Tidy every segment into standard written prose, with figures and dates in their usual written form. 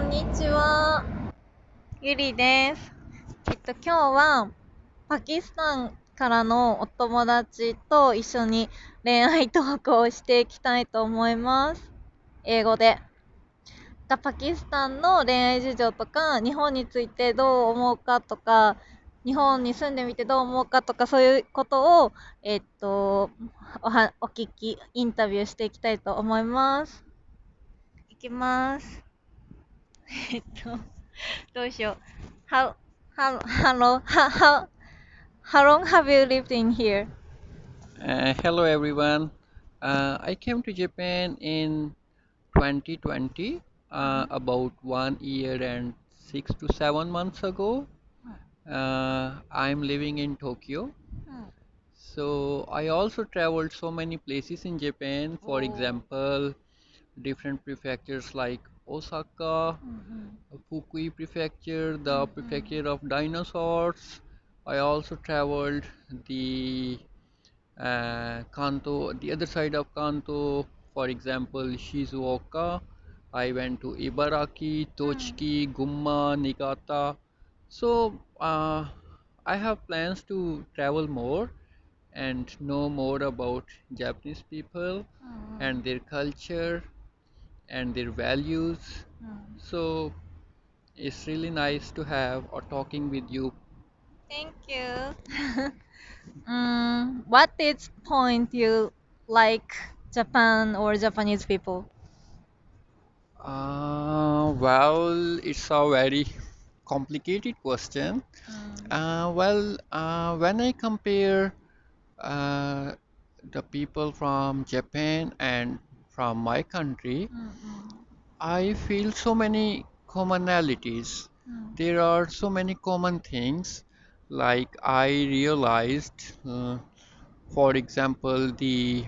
んにちは、ゆりです。今日はパキスタンからのお友達と一緒に恋愛トークをしていきたいと思います。英語で。パキスタンの恋愛事情とか、日本についてどう思うかとか、日本に住んでみてどう思うかとか、そういうことを、お聞き、インタビューしていきたいと思います。いきます。どうしよう。How long have you lived in here? Hello everyone. I came to Japan in 2020, about 1 year and 6 to 7 months ago. I'm living in Tokyo. So I also traveled so many places in Japan. For example, different prefectures like Osaka, Fukui Prefecture, the prefecture of dinosaurs. I also traveled the Kanto, the other side of Kanto, for example, Shizuoka. I went to Ibaraki, Tochiki, Gumma, Niigata. So I have plans to travel more and know more about Japanese people and their culture and their values. So it's really nice to have a talking with you. Thank you. What is point you like Japan or Japanese people? Well, it's a very complicated question. When I compare uh, the people from Japan and from my country, I feel so many commonalities. There are so many common things. Like I realized, for example, the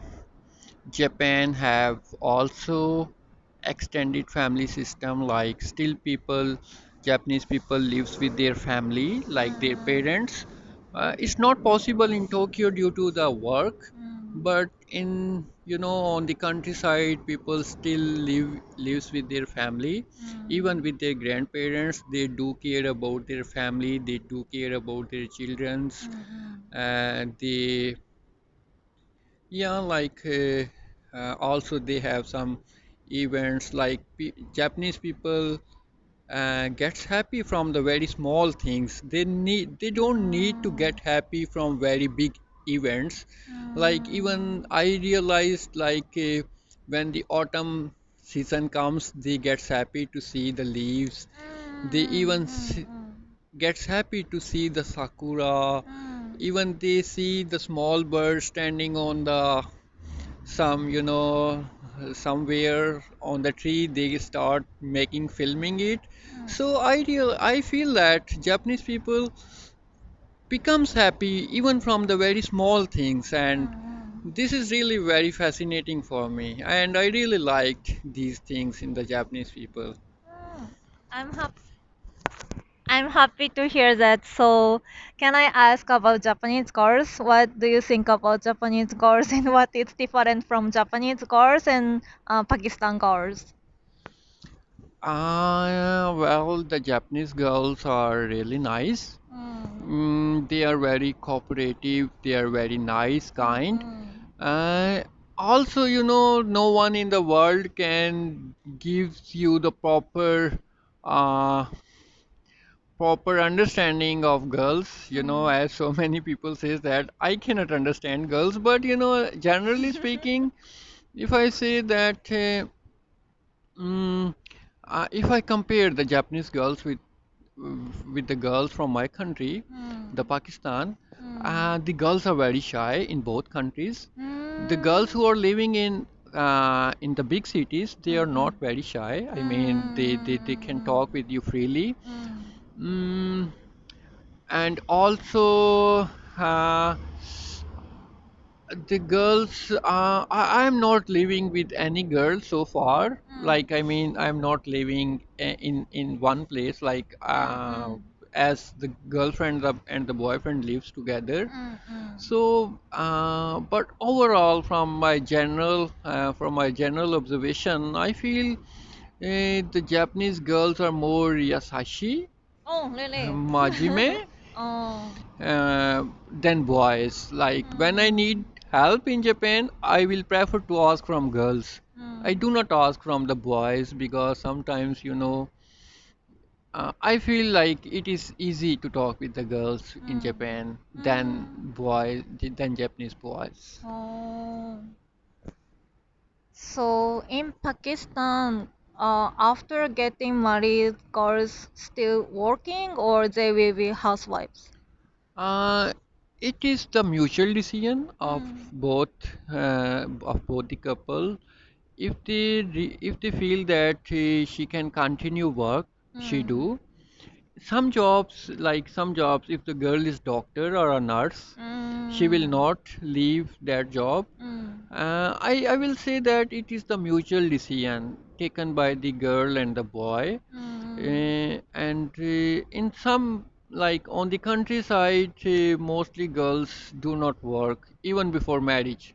Japan have also extended family system. Like still people, Japanese people lives with their family, like their parents. It's not possible in Tokyo due to the work, but in on the countryside, people still lives with their family. Even with their grandparents, they do care about their family. They do care about their childrens. They yeah, also they have some events like Japanese people gets happy from the very small things. They don't need to get happy from very big events. Like even I realized when the autumn season comes, they gets happy to see the leaves. They even gets happy to see the sakura. Even they see the small birds standing on the some somewhere on the tree, they start making filming it. So I feel that Japanese people becomes happy even from the very small things, and this is really very fascinating for me, and I really liked these things in the Japanese people. I'm happy. I'm happy to hear that. So, can I ask about Japanese girls? What do you think about Japanese girls and what is different from Japanese girls and Pakistan girls? Well, the Japanese girls are really nice. They are very cooperative, they are very nice, kind. Uh, Also, no one in the world can give you the uh, proper understanding of girls, as so many people says that I cannot understand girls, but generally speaking, if I say that mm, if I compare the Japanese girls with the girls from my country, the Pakistan, the girls are very shy in both countries. The girls who are living in the big cities, they are not very shy. I mean, they can talk with you freely. Mm, and also, uh, the girls, I'm not living with any girl so far. Like, I mean, I'm not living in one place, like as the girlfriend and the boyfriend lives together. So, but overall, from my general observation, I feel The Japanese girls are more yasashi, Oh, really? majime, Oh. than boys. Like when I need help in Japan, I will prefer to ask from girls. I Mm. do not ask from the boys because sometimes, I feel like it is easy to talk with the girls in Mm. Japan Mm. than Japanese boys. Oh. So in Pakistan, after getting married, girls still working or they will be housewives? Uh, it is the mutual decision Mm. of both the couple. If they feel that she can continue work, she Mm. do. Some jobs, if the girl is doctor or a nurse, she will Mm. not leave that job. Mm. I will say that it is the mutual decision taken by the girl and the boy. Mm. And in some, like on the countryside, mostly girls do not work even before marriage.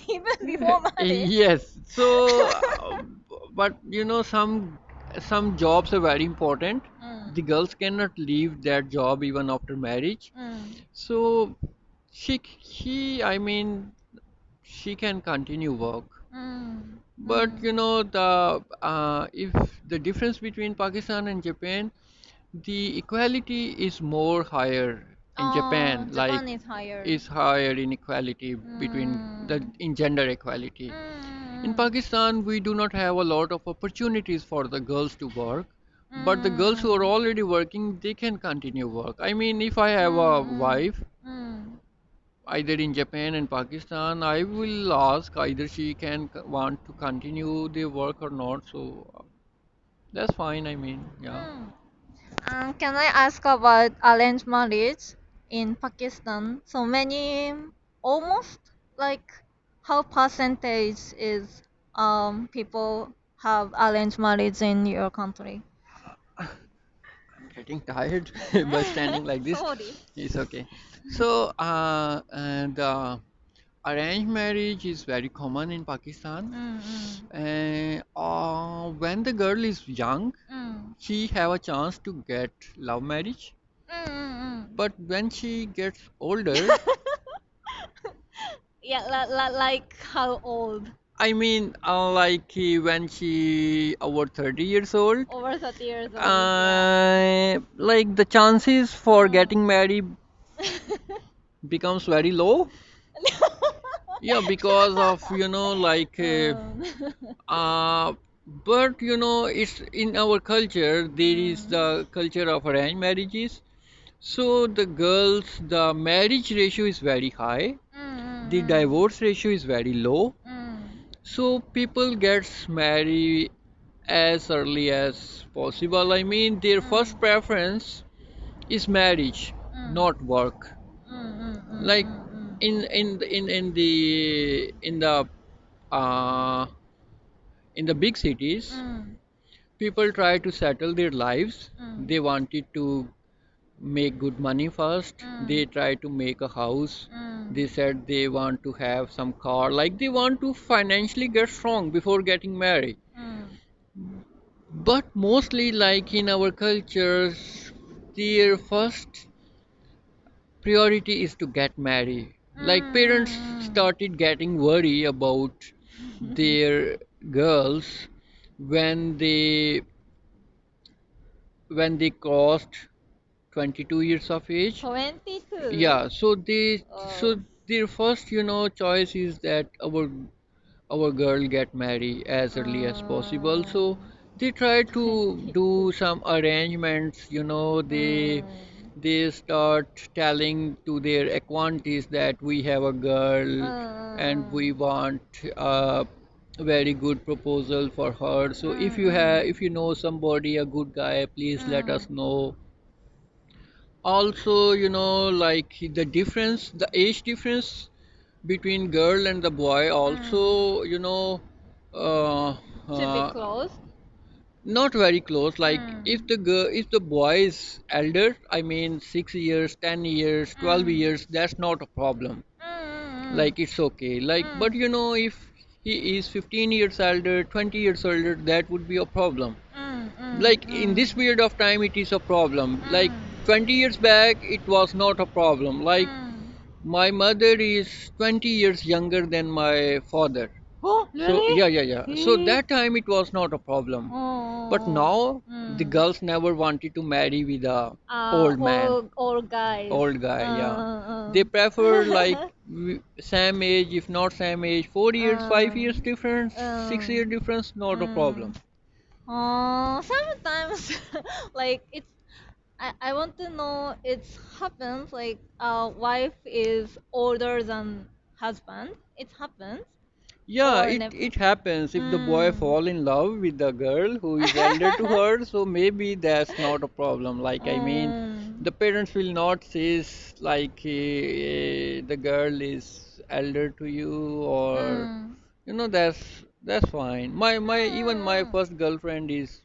Even before marriage? Yes. So, but some jobs are very important. The Mm. girls cannot leave that job even after marriage. Mm. So I mean, she can continue work. Mm. But Mm. the if the difference between Pakistan and Japan, the equality is more higher in Oh, Japan, like Japan is higher. is higher inequality between the Mm. in gender equality. In Mm. Pakistan, we do not have a lot of opportunities for the girls to work, but the girls who are Mm. already working, they can continue work. I mean, if I have a Mm. wife, Mm. either in Japan and Pakistan, I will ask either she can want to continue the work or not. So that's fine. I mean, yeah. Mm. Can I ask about arranged marriage in Pakistan? So many, almost like how percentage is people have arranged marriage in your country? I'm getting tired by standing like this. Sorry. It's okay. So, the arranged marriage is very common in Pakistan. Mm, When the girl is young, mm, she have a chance to get love marriage. mm, mm, But when she gets older, mm. Yeah, like how old? I mean, when she over 30 years old, Over 30 years old, yeah. like the chances for getting Mm. married becomes very low. Yeah, because of Um, uh, but it's in our culture. There is mm, the culture of arranged marriages. So the marriage ratio is very high. The mm, divorce ratio is very low. mm, So people gets married as early as possible. I mean, their first mm, preference is marriage, mm, not work. mm, mm, mm, Like mm, uh, in the big cities, mm, people try to settle their lives. mm, They wanted to make good money first. mm, They try to make a house. mm, They said they want to have some car. Like they want to financially get strong before getting married. mm, But mostly, like in our cultures, their first priority is to get married. Like parents mm, started getting worried about mm. their girls when they crossed 22 years of age. 22. Yeah, so Oh. their first choice is that our girl get married as early as possible. So they try to do 22. some arrangements. Mm. They start telling to their acquaintances that we have a girl and we Mm. want a very good proposal for her. So Mm. if you know somebody, a good guy, please let Mm. us know. Also, like the age difference between girl and the boy Mm. also, uh, To be uh, closed. not very close. Like Mm. if the boy is elder, I mean 6 years, 10 years, 12 Mm. years, that's not a problem. Mm. Like it's okay. Like, but Mm. he is 15 years older, 20 years older, that would be a problem. Like in this period of time, it is a problem. Like 20 years back, it was not a problem. Like my mother is 20 years younger than my father. Oh, So really? yeah, yeah, yeah. So that time it was not a problem. But now the girls never wanted to marry with a old man, Old guys. old guy. Yeah, they prefer like same age, if not same age, 4 years, 5 years difference, 6 year difference, not a problem. Sometimes like I want to know it happens like wife is older than husband. It happens Yeah, or it never. it happens if the boy fall in love with the girl who is elder to her, so maybe that's not a problem. Like I mean, the parents will not say like the girl is elder to you, or that's fine. My even my first girlfriend is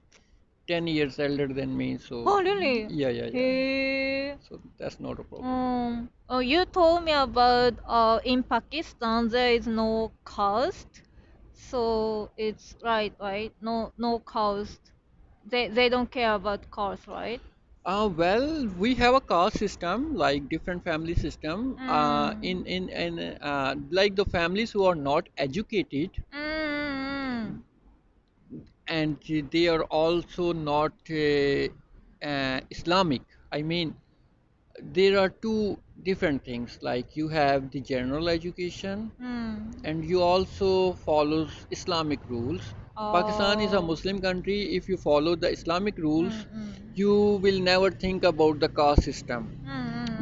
10 years elder than me, so Oh, really? yeah, yeah, yeah. Hey. So that's not a problem. Oh, you told me about in Pakistan there is no caste, so it's right? No caste. They don't care about caste, right? Well, we have a caste system, like different family system. Like the families who are not educated, Mm. and they are also not Islamic. I mean, there are two different things. Like you have the general education, and you also follows Islamic rules. Pakistan is a Oh. Muslim country. If you follow the Islamic rules, you will never think about the caste system.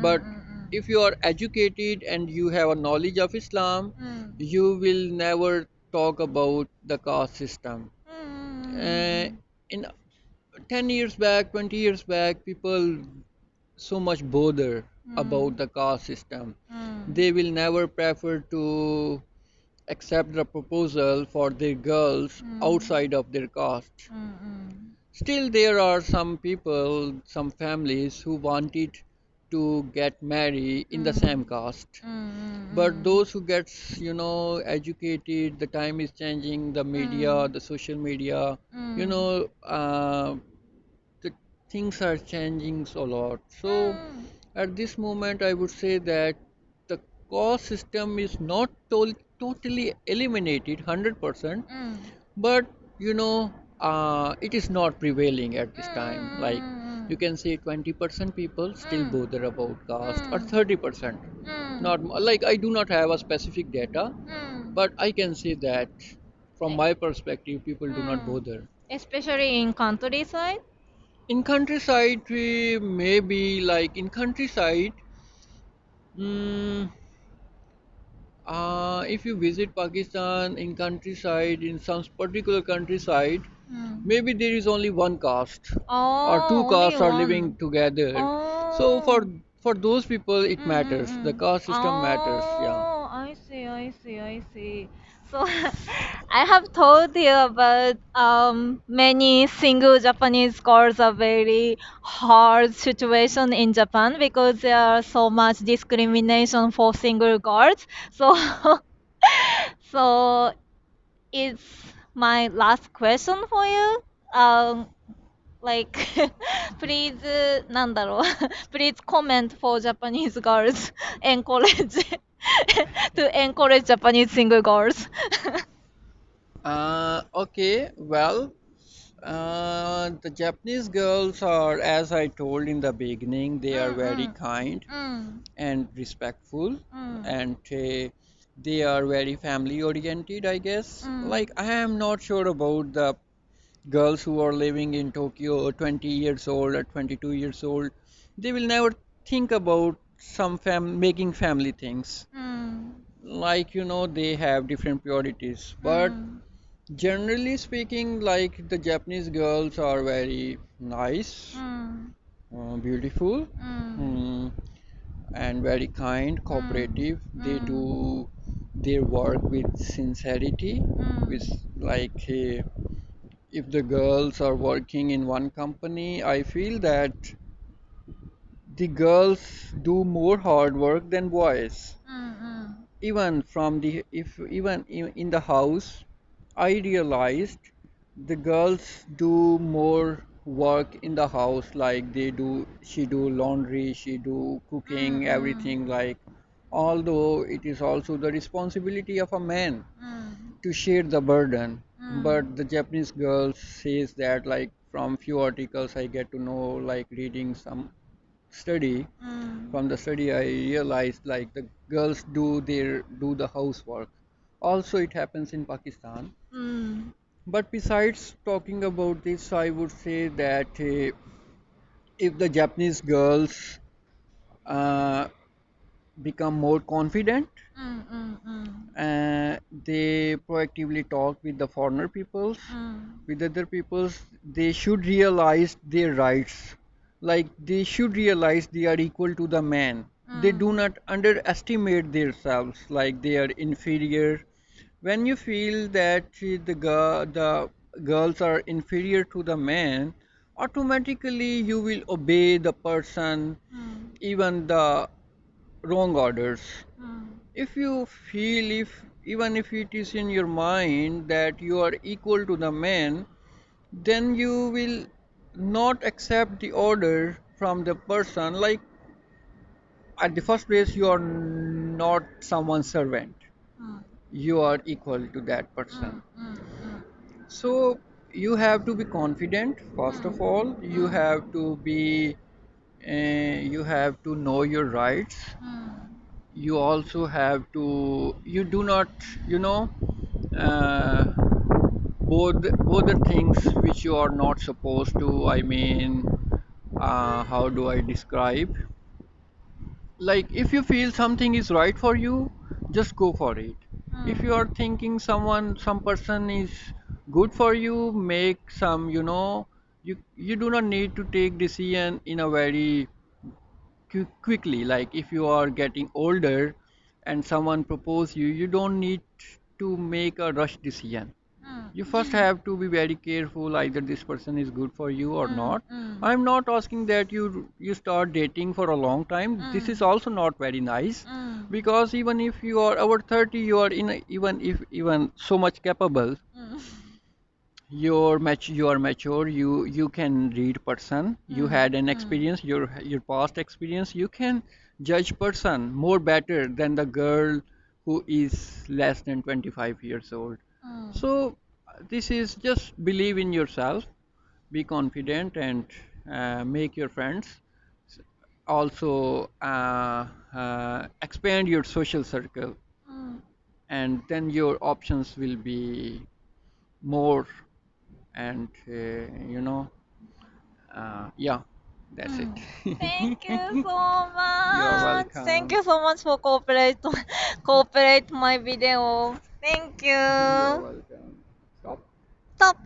But if you are educated and you have a knowledge of Islam, you will never talk about the caste system. In 10 years back, 20 years back, people so much bother about the caste system. They will never prefer to accept the proposal for their girls outside of their caste. Still, there are some people, some families who wanted to get married in the same caste. But those who gets, educated, the time is changing, the media, the social media, you know, the things are changing a lot. So at this moment, I would say that the caste system is not totally eliminated 100%, but it is not prevailing at this time. Like you can say 20% people still bother about caste, or 30%. Not like I do not have a specific data, but I can say that from my perspective, people do not bother. Especially in countryside. In countryside, we maybe like in countryside, mm, if you visit Pakistan in countryside, in some particular countryside, maybe there is only one caste or two Oh, only castes are living one. together. So Oh. for those people, it matters. The caste system matters. Yeah. Oh, I see. So I have told you about many single Japanese girls are very hard situation in Japan because there are so much discrimination for single girls. So so it's my last question for you. Like please なんだろう please comment for Japanese girls encourage to encourage Japanese single girls. Okay. Well, the Japanese girls are, as I told in the beginning, they are very kind and respectful, and they are very family oriented, I guess. Like, I am not sure about the girls who are living in Tokyo, 20 years old or 22 years old. They will never think about some making family things. Like, they have different priorities. But generally speaking, like, the Japanese girls are very nice, beautiful, mm, and very kind, cooperative. They do their work with sincerity, with like if the girls are working in one company, I feel that the girls do more hard work than boys. even from the if even in the house, I realized the girls do more work in the house, like she do laundry, she do cooking, everything, like, although it is also the responsibility of a man to share the burden. But the Japanese girls says that, like, from few articles I get to know, like reading some study, from the study I realized, like, the girls do the housework. Also it happens in Pakistan. But besides talking about this, I would say that if the Japanese girls uh, become more confident, they proactively talk with the foreigner peoples, with other peoples, they should realize their rights. Like, they should realize they are equal to the man. They do not underestimate themselves like they are inferior. When you feel that the girls are inferior to the man, automatically you will obey the person, even the wrong orders. If you feel, if even if it is in your mind that you are equal to the man, then you will not accept the order from the person. Like, at the first place, you are not someone's servant, you are equal to that person. So you have to be confident. First of all, you have to be you have to know your rights. You also have to, you do not, you know, uh, both the things which you are not supposed to, I mean, how do I describe, like, if you feel something is right for you, just go for it. If you are thinking some person is good for you, make some, you know, you do not need to take decision in a very quickly. Like, if you are getting older and someone propose you, you don't need to make a rush decision. You first have to be very careful either this person is good for you or not. I'm not asking that you start dating for a long time. This is also not very nice, because even if you are over 30, you are in even if even so much capable, you are mature, you can read person, you had an experience, your past experience, you can judge person more better than the girl who is less than 25 years old. So this is, just believe in yourself, be confident, and make your friends. Also expand your social circle, and then your options will be more. And yeah, that's it. Thank you so You're much. Thank welcome. you so much for cooperate my video. Thank You're you. welcome. Stop. Stop.